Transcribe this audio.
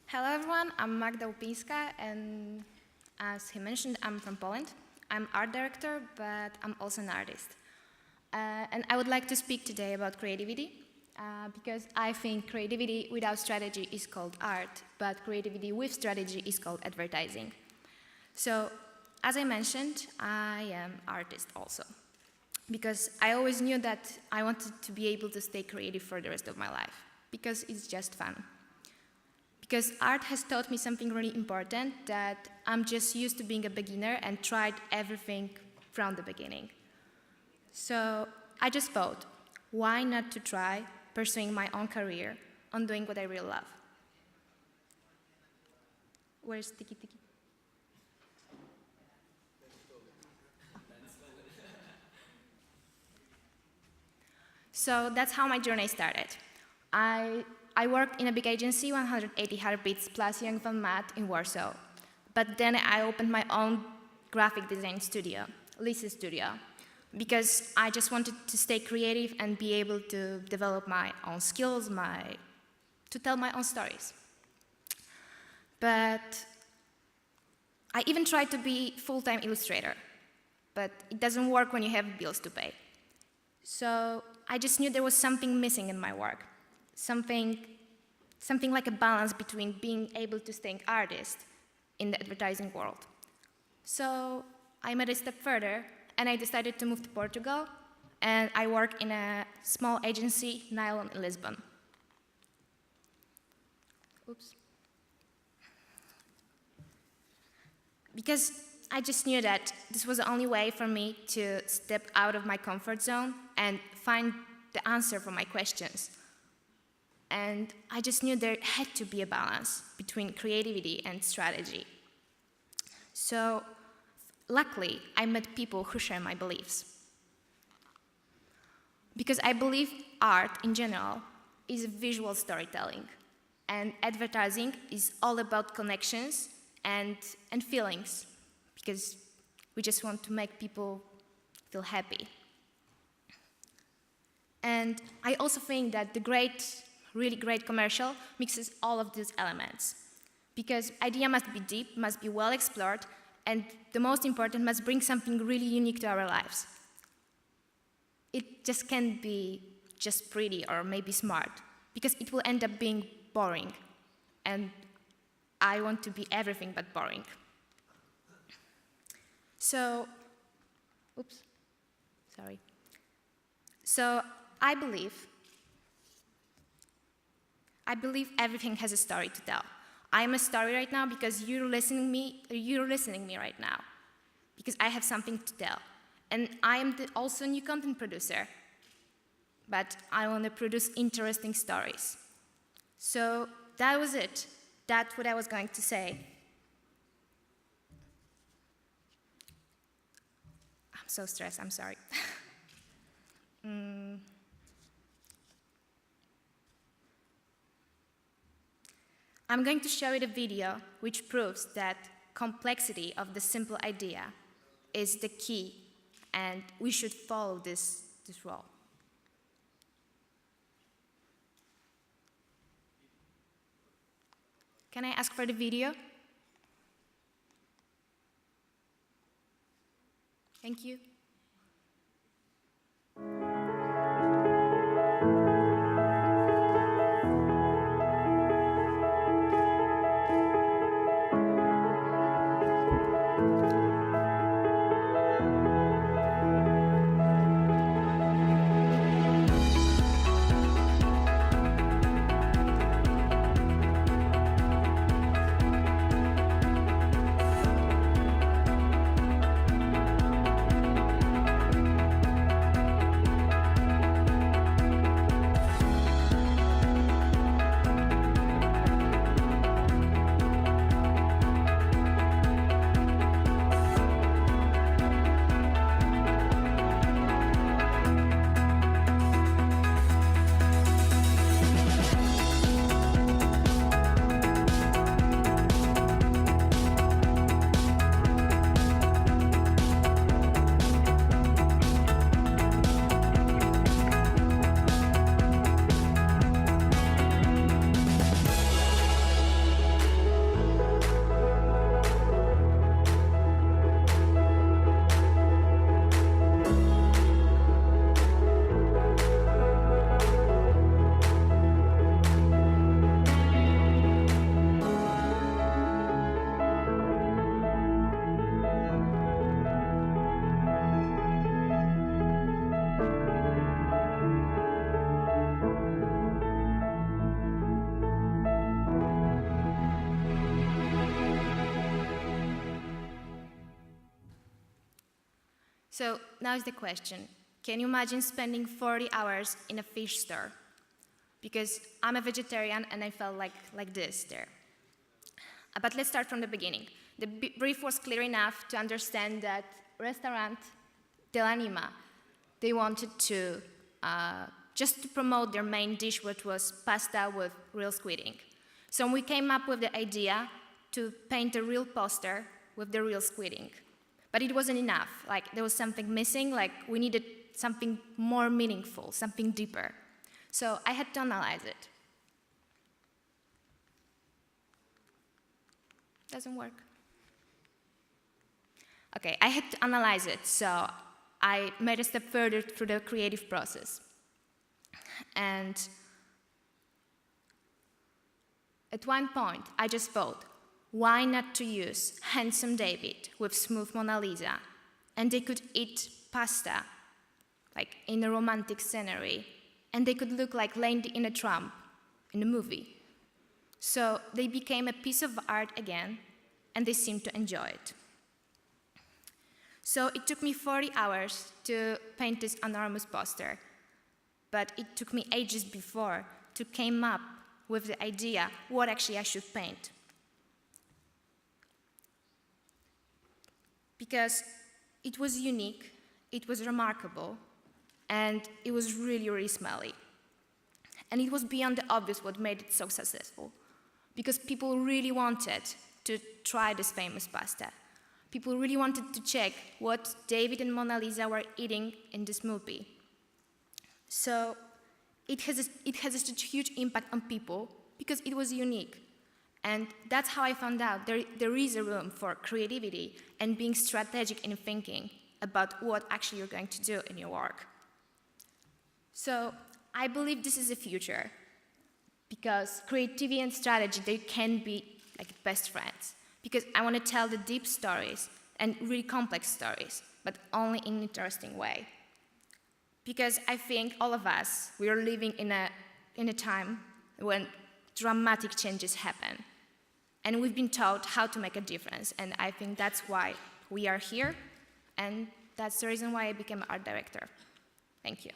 Hello everyone, I'm Magda Lupinska, and as he mentioned, I'm from Poland. I'm art director, but I'm also an artist. And I would like to speak today about creativity, because I think creativity without strategy is called art, but creativity with strategy is called advertising. So, as I mentioned, I am an artist also, because I always knew that I wanted to be able to stay creative for the rest of my life, because it's just fun. Because art has taught me something really important, that I'm just used to being a beginner and tried everything from the beginning. So I just thought, why not to try pursuing my own career on doing what I really love? Where's Tiki Tiki? So that's how my journey started. I worked in a big agency, 180 Heartbeats plus Young Van Matt in Warsaw. But then I opened my own graphic design studio, Lisa Studio, because I just wanted to stay creative and be able to develop my own skills, to tell my own stories. But I even tried to be full-time illustrator, but it doesn't work when you have bills to pay. So I just knew there was something missing in my work. Something like a balance between being able to stay an artist in the advertising world. So I made a step further, and I decided to move to Portugal, and I work in a small agency, Nylon, in Lisbon. Oops. Because I just knew that this was the only way for me to step out of my comfort zone and find the answer for my questions. And I just knew there had to be a balance between creativity and strategy. So, luckily, I met people who share my beliefs. Because I believe art, in general, is visual storytelling. And advertising is all about connections and feelings. Because we just want to make people feel happy. And I also think that really great commercial mixes all of these elements. Because idea must be deep, must be well explored, and the most important, must bring something really unique to our lives. It just can't be just pretty or maybe smart, because it will end up being boring. And I want to be everything but boring. So, So I believe everything has a story to tell. I'm a story right now because you're listening me right now, because I have something to tell. And I am also a new content producer, but I want to produce interesting stories. So that was it. That's what I was going to say. I'm so stressed, I'm sorry. I'm going to show you the video which proves that complexity of the simple idea is the key, and we should follow this role. Can I ask for the video? Thank you. So now is the question, can you imagine spending 40 hours in a fish store? Because I'm a vegetarian and I felt like this there. But let's start from the beginning. The brief was clear enough to understand that restaurant Dell'Anima, they wanted to just to promote their main dish, which was pasta with real squid ink. So we came up with the idea to paint a real poster with the real squid ink. But it wasn't enough. Like, there was something missing, like we needed something more meaningful, something deeper. So I had to analyze it. Doesn't work. Okay, I had to analyze it, so I made a step further through the creative process. And at one point, I just thought, why not to use handsome David with smooth Mona Lisa, and they could eat pasta, like in a romantic scenery, and they could look like Lady in a Tramp in a movie. So they became a piece of art again, and they seemed to enjoy it. So it took me 40 hours to paint this enormous poster, but it took me ages before to come up with the idea what actually I should paint. Because it was unique, it was remarkable, and it was really, really smelly. And it was beyond the obvious what made it so successful, because people really wanted to try this famous pasta. People really wanted to check what David and Mona Lisa were eating in this movie. So it has a huge impact on people because it was unique. And that's how I found out there is a room for creativity and being strategic in thinking about what actually you're going to do in your work. So I believe this is the future, because creativity and strategy, they can be like best friends. Because I want to tell the deep stories and really complex stories, but only in an interesting way. Because I think all of us, we are living in a time when dramatic changes happen. And we've been taught how to make a difference. And I think that's why we are here. And that's the reason why I became art director. Thank you.